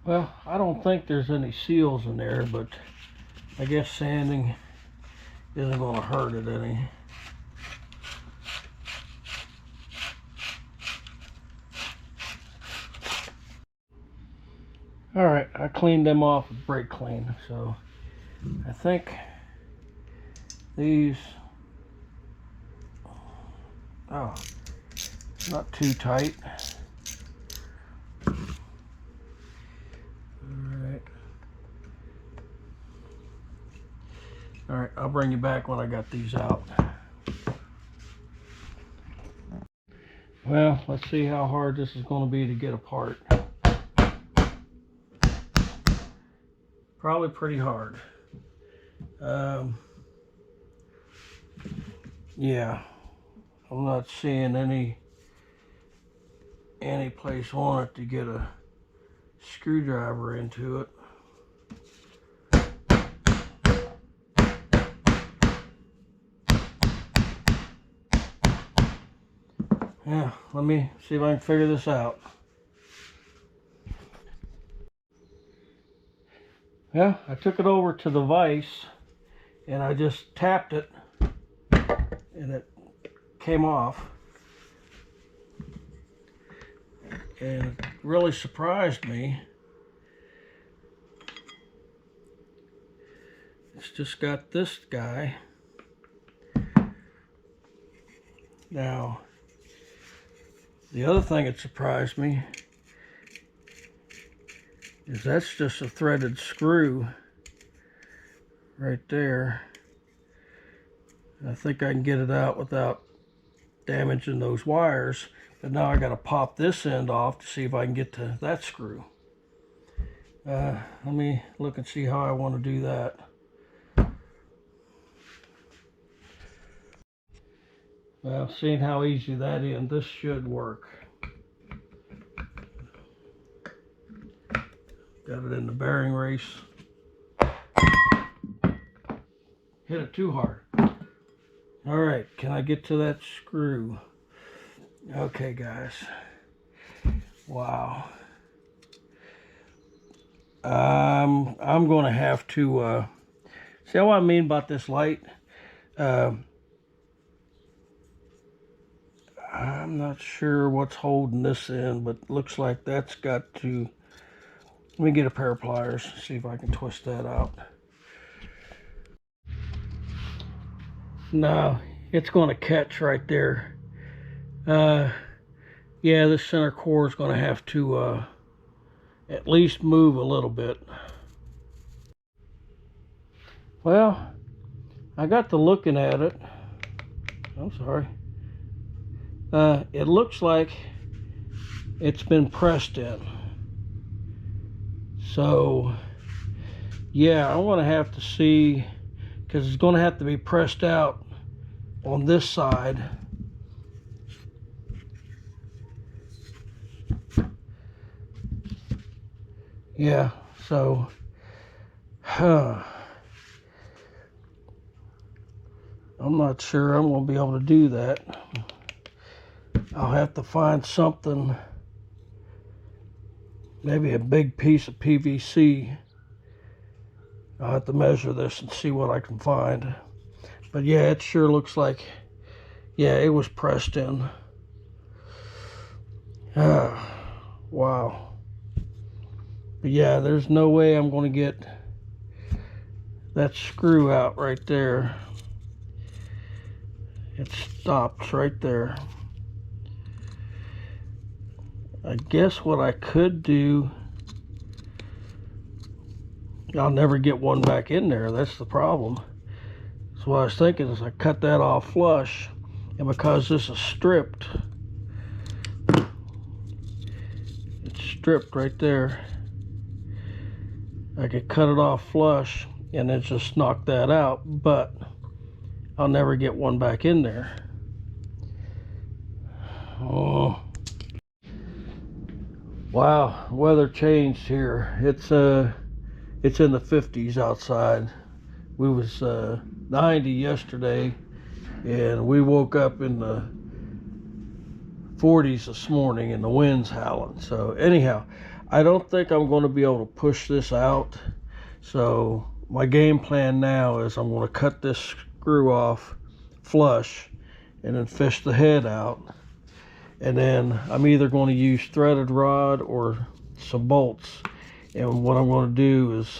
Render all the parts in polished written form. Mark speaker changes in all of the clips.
Speaker 1: Well, I don't think there's any seals in there, but I guess sanding isn't going to hurt it any. All right, I cleaned them off with brake clean, so I think these, oh, not too tight. All right, I'll bring you back when I got these out. Well, let's see how hard this is going to be to get apart. Probably pretty hard. Yeah, I'm not seeing any place on it to get a screwdriver into it. Yeah, let me see if I can figure this out. Yeah, I took it over to the vise and I just tapped it and it came off. And it really surprised me. It's just got this guy. Now, the other thing that surprised me is that's just a threaded screw right there. I think I can get it out without damaging those wires, but now I got to pop this end off to see if I can get to that screw. Let me look and see how I want to do that. Well, seeing how easy that is, this should work. Got it in the bearing race. Hit it too hard. All right, can I get to that screw? Okay, guys. Wow. I'm going to have to see what I mean about this light. I'm not sure what's holding this in, but looks like that's got to. Let me get a pair of pliers, see if I can twist that out. No, it's going to catch right there. Yeah, this center core is going to have to at least move a little bit. Well, I got to looking at it. I'm sorry. It looks like it's been pressed in. So, yeah, I want to have to see, because it's going to have to be pressed out on this side. Yeah, so, I'm not sure I'm going to be able to do that. I'll have to find something, maybe a big piece of PVC. I'll have to measure this and see what I can find. But yeah, it sure looks like, yeah, it was pressed in. Wow. But yeah, there's no way I'm going to get that screw out right there. It stops right there. I guess what I could do, I'll never get one back in there. That's the problem. So what I was thinking is I cut that off flush, and because this is stripped, it's stripped right there, I could cut it off flush and then just knock that out, but I'll never get one back in there. Oh. Wow, weather changed here. It's in the 50s outside. We was 90 yesterday, and we woke up in the 40s this morning, and the wind's howling. So anyhow, I don't think I'm going to be able to push this out. So my game plan now is I'm going to cut this screw off flush and then fish the head out. And then I'm either going to use threaded rod or some bolts. And what I'm going to do is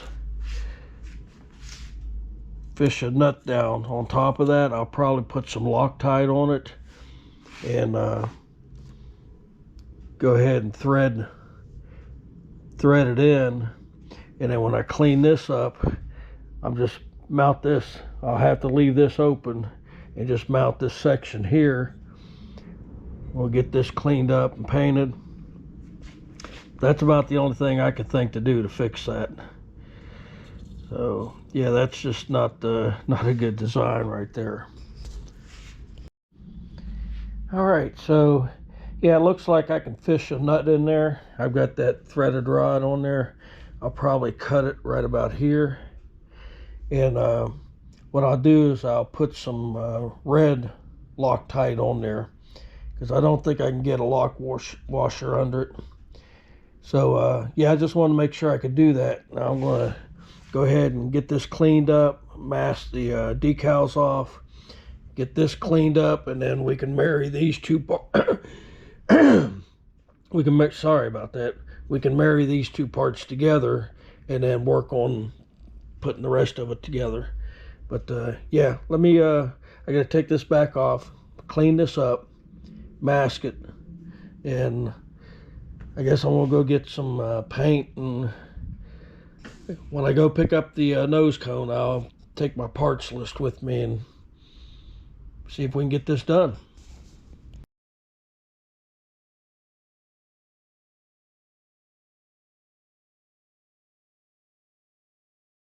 Speaker 1: fish a nut down on top of that. I'll probably put some Loctite on it and go ahead and thread it in. And then when I clean this up, I'm just mount this. I'll have to leave this open and just mount this section here. We'll get this cleaned up and painted. That's about the only thing I could think to do to fix that. So yeah, that's just not a good design right there. All right, so yeah, it looks like I can fish a nut in there. I've got that threaded rod on there. I'll probably cut it right about here. And what I'll do is I'll put some red Loctite on there, because I don't think I can get a lock washer under it. So yeah, I just want to make sure I could do that. Now I'm going to go ahead and get this cleaned up, mask the decals off, get this cleaned up, and then we can marry these two sorry about that. We can marry these two parts together and then work on putting the rest of it together. But yeah, let me I gotta take this back off, clean this up, mask it, and I guess I'm gonna go get some paint, and when I go pick up the nose cone, I'll take my parts list with me and see if we can get this done.